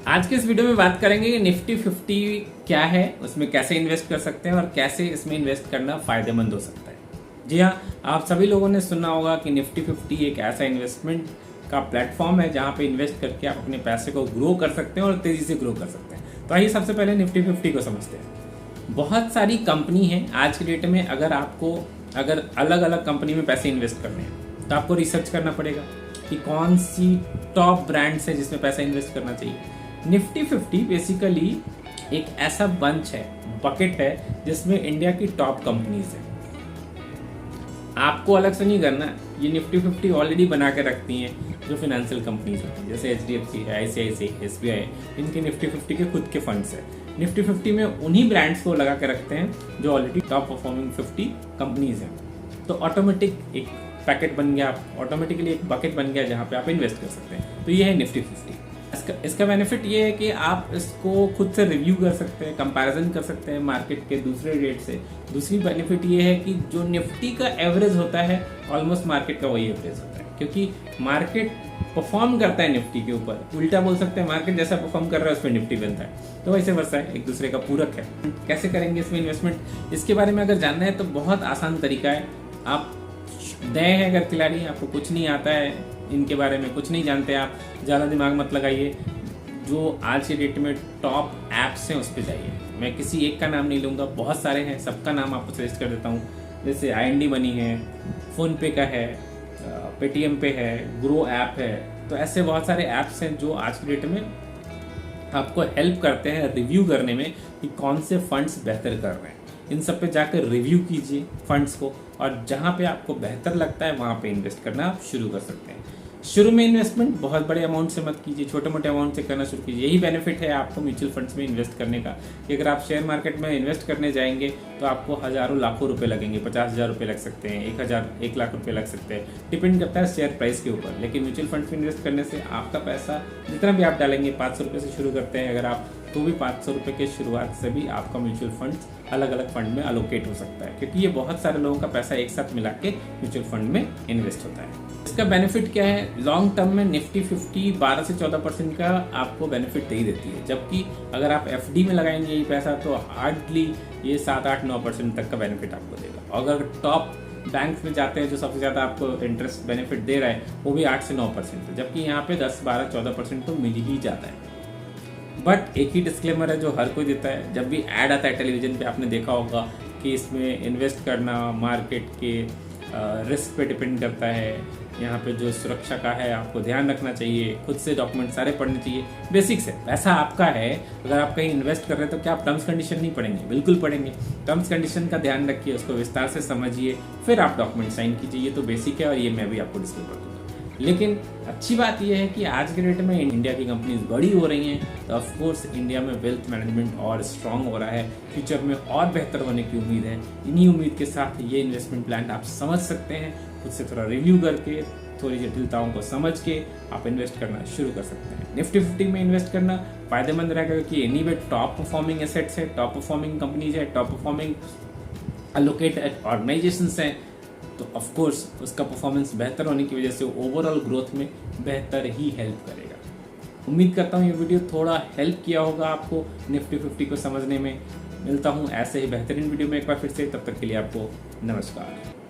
आज के इस वीडियो में बात करेंगे कि निफ्टी 50 क्या है, उसमें कैसे इन्वेस्ट कर सकते हैं और कैसे इसमें इन्वेस्ट करना फायदेमंद हो सकता है। जी हाँ, आप सभी लोगों ने सुना होगा कि निफ्टी 50 एक ऐसा इन्वेस्टमेंट का प्लेटफॉर्म है जहाँ पे इन्वेस्ट करके आप अपने पैसे को ग्रो कर सकते हैं और तेजी से ग्रो कर सकते हैं। तो आइए सबसे पहले निफ्टी 50 को समझते हैं। बहुत सारी कंपनी है आज की डेट में। अगर अलग अलग कंपनी में पैसे इन्वेस्ट करने हैं तो आपको रिसर्च करना पड़ेगा कि कौन सी टॉप ब्रांड्स है जिसमें पैसा इन्वेस्ट करना चाहिए। निफ्टी 50 बेसिकली एक ऐसा बंच है, बकेट है, जिसमें इंडिया की टॉप कंपनीज है। आपको अलग से नहीं करना, ये निफ्टी 50 ऑलरेडी बना के रखती हैं जो फाइनेंशियल कंपनीज होती हैं, जैसे HDFC है, ICICI, SBI है। इनके निफ्टी 50 के खुद के फंड्स है। निफ्टी 50 में उन्हीं ब्रांड्स को लगा के रखते हैं जो ऑलरेडी टॉप परफॉर्मिंग 50 कंपनीज हैं। तो ऑटोमेटिक एक पैकेट बन गया, ऑटोमेटिकली एक बकेट बन गया जहाँ पे आप इन्वेस्ट कर सकते हैं। तो ये है निफ्टी 50। इसका बेनिफिट ये है कि आप इसको खुद से रिव्यू कर सकते हैं, कंपैरिजन कर सकते हैं मार्केट के दूसरे रेट से। दूसरी बेनिफिट ये है कि जो निफ्टी का एवरेज होता है ऑलमोस्ट मार्केट का वही एवरेज होता है, क्योंकि मार्केट परफॉर्म करता है निफ्टी के ऊपर। उल्टा बोल सकते हैं, मार्केट जैसा परफॉर्म कर रहा है उसमें निफ्टी बनता है। तो वैसे वैसा है, एक दूसरे का पूरक है। कैसे करेंगे इसमें इन्वेस्टमेंट, इसके बारे में अगर जानना है तो बहुत आसान तरीका है। आप नए हैं अगर खिलाड़ी, आपको कुछ नहीं आता है, इनके बारे में कुछ नहीं जानते, आप ज़्यादा दिमाग मत लगाइए। जो आज के डेट में टॉप ऐप्स हैं उस पर जाइए। मैं किसी एक का नाम नहीं लूँगा, बहुत सारे हैं, सबका नाम आपको सजेस्ट कर देता हूँ। जैसे IND मनी है, फ़ोनपे का है, पेटीएम पे है, ग्रो ऐप है। तो ऐसे बहुत सारे ऐप्स हैं जो आज की डेट में आपको हेल्प करते हैं रिव्यू करने में कि कौन से फंड्स बेहतर कर रहे हैं। इन सब पे जाकर रिव्यू कीजिए फंड्स को, और जहाँ पे आपको बेहतर लगता है वहाँ पे इन्वेस्ट करना आप शुरू कर सकते हैं। शुरू में इन्वेस्टमेंट बहुत बड़े अमाउंट से मत कीजिए, छोटे मोटे अमाउंट से करना शुरू कीजिए। यही बेनिफिट है आपको म्यूचुअल फंड्स में इन्वेस्ट करने का कि अगर आप शेयर मार्केट में इन्वेस्ट करने जाएंगे तो आपको हज़ारों लाखों रुपए लगेंगे, 50,000 रुपये लग सकते हैं, 1 लाख रुपये लग सकते हैं, डिपेंड करता है शेयर प्राइस के ऊपर। लेकिन म्यूचुअल फंड्स में इन्वेस्ट करने से आपका पैसा जितना भी आप डालेंगे, 500 रुपये से शुरू करते हैं अगर आप, तो भी 500 रुपये के शुरुआत से भी आपका म्यूचुअल फंड्स अलग अलग फंड में अलोकेट हो सकता है, क्योंकि ये बहुत सारे लोगों का पैसा एक साथ मिला के म्यूचुअल फंड में इन्वेस्ट होता है। इसका बेनिफिट क्या है, लॉन्ग टर्म में निफ्टी 50 12 से 14% का आपको बेनिफिट दे ही देती है, जबकि अगर आप FD में लगाएंगे ये पैसा तो हार्डली ये 7, 8, 9% तक का बेनिफिट आपको देगा। और अगर टॉप बैंक में जाते हैं जो सबसे ज़्यादा आपको इंटरेस्ट बेनिफिट दे रहा है वो भी 8 से 9% है, जबकि यहाँ पे 10, 12, 14% तो मिल ही जाता है। बट एक ही डिस्क्लेमर है जो हर कोई देता है, जब भी ऐड आता है टेलीविजन पे आपने देखा होगा कि इसमें इन्वेस्ट करना मार्केट के रिस्क पे डिपेंड करता है, यहाँ पे जो सुरक्षा का है आपको ध्यान रखना चाहिए, खुद से डॉक्यूमेंट सारे पढ़ने चाहिए, बेसिक्स है। वैसा आपका है, अगर आप कहीं इन्वेस्ट कर रहे हैं तो क्या आप टर्म्स कंडीशन नहीं पढ़ेंगे? बिल्कुल पढ़ेंगे। टर्म्स कंडीशन का ध्यान रखिए, उसको विस्तार से समझिए, फिर आप डॉक्यूमेंट साइन कीजिए। ये तो बेसिक है और ये मैं भी आपको डिस्कस कर दूँगा। लेकिन अच्छी बात यह है कि आज के डेट में इंडिया की कंपनीज बड़ी हो रही हैं, तो ऑफकोर्स इंडिया में वेल्थ मैनेजमेंट और स्ट्रांग हो रहा है, फ्यूचर में और बेहतर होने की उम्मीद है। इन्हीं उम्मीद के साथ ये इन्वेस्टमेंट प्लान आप समझ सकते हैं, खुद से थोड़ा रिव्यू करके, थोड़ी जटिलताओं को समझ के आप इन्वेस्ट करना शुरू कर सकते हैं। निफ्टी 50 में इन्वेस्ट करना फायदेमंद रहेगा, क्योंकि any way top performing assets है, टॉप परफॉर्मिंग कंपनीज है, टॉप परफॉर्मिंग एलोकेटेड ऑर्गेनाइजेशंस हैं। तो ऑफ कोर्स उसका परफॉर्मेंस बेहतर होने की वजह से ओवरऑल ग्रोथ में बेहतर ही हेल्प करेगा। उम्मीद करता हूँ ये वीडियो थोड़ा हेल्प किया होगा आपको निफ्टी 50 को समझने में। मिलता हूँ ऐसे ही बेहतरीन वीडियो में एक बार फिर से, तब तक के लिए आपको नमस्कार।